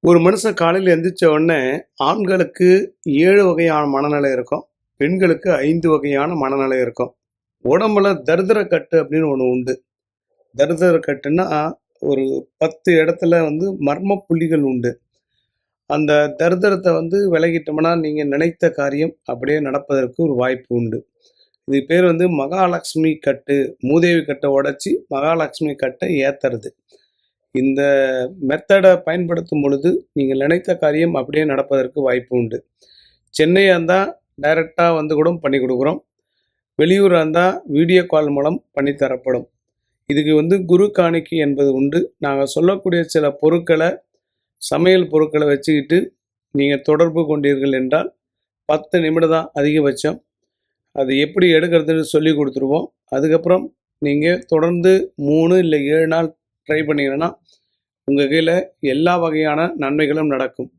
ஒரு மனுஷன் காலையில எந்திரிச்ச உடனே ஆண்களுக்கு 7 வகையான மனநிலை இருக்கும். பெண்களுக்கு 5 வகையான மனநிலை இருக்கும். உடம்புல தரித்திர கட்டு அப்படின்னு ஒண்ணு உண்டு. தரித்திர கட்டுன்னா, ஒரு 10 இடத்துல மர்ம புள்ளிகள் உண்டு. அந்த தரித்திரத்த விலக்கிட்டோம்னா, நீங்க நினைத்த காரியம் அப்படியே நடப்பதற்கு ஒரு வாய்ப்பு உண்டு. இதுக்கு பேர் மகாலட்சுமி கட்டு. மூதேவி கட்ட உடைச்சு மகாலட்சுமி கட்ட ஏத்துறது. இந்த மெத்தட பயன்படுத்தும் பொழுது, நீங்கள் நினைத்த காரியம் அப்படியே நடப்பதற்கு வாய்ப்பு உண்டு. சென்னையா இருந்தா டைரக்ட்டா கூட பண்ணி குடுக்குறோம். வெளியூரா இருந்தா வீடியோ கால் மூலம் பண்ணி தரப்படும். இதுக்கு குரு காணிக்கை என்பது உண்டு. நாங்க சொல்லக்கூடிய சில பொருட்கள, சமையல் பொருட்கள வச்சுக்கிட்டு நீங்க தொடர்பு கொண்டீர்கள் என்றால், 10 நிமிடம் தான் அதிகபட்சம். அது எப்படி எடுக்கிறதுன்னு சொல்லிக் குடுத்துருவோம். அதுக்கப்புறம் நீங்க தொடர்ந்து 3 இல்ல 7 நாள் ட்ரை பண்ணீங்கன்னா, உங்க கையில எல்லா வகையான நன்மைகளும் நடக்கும்.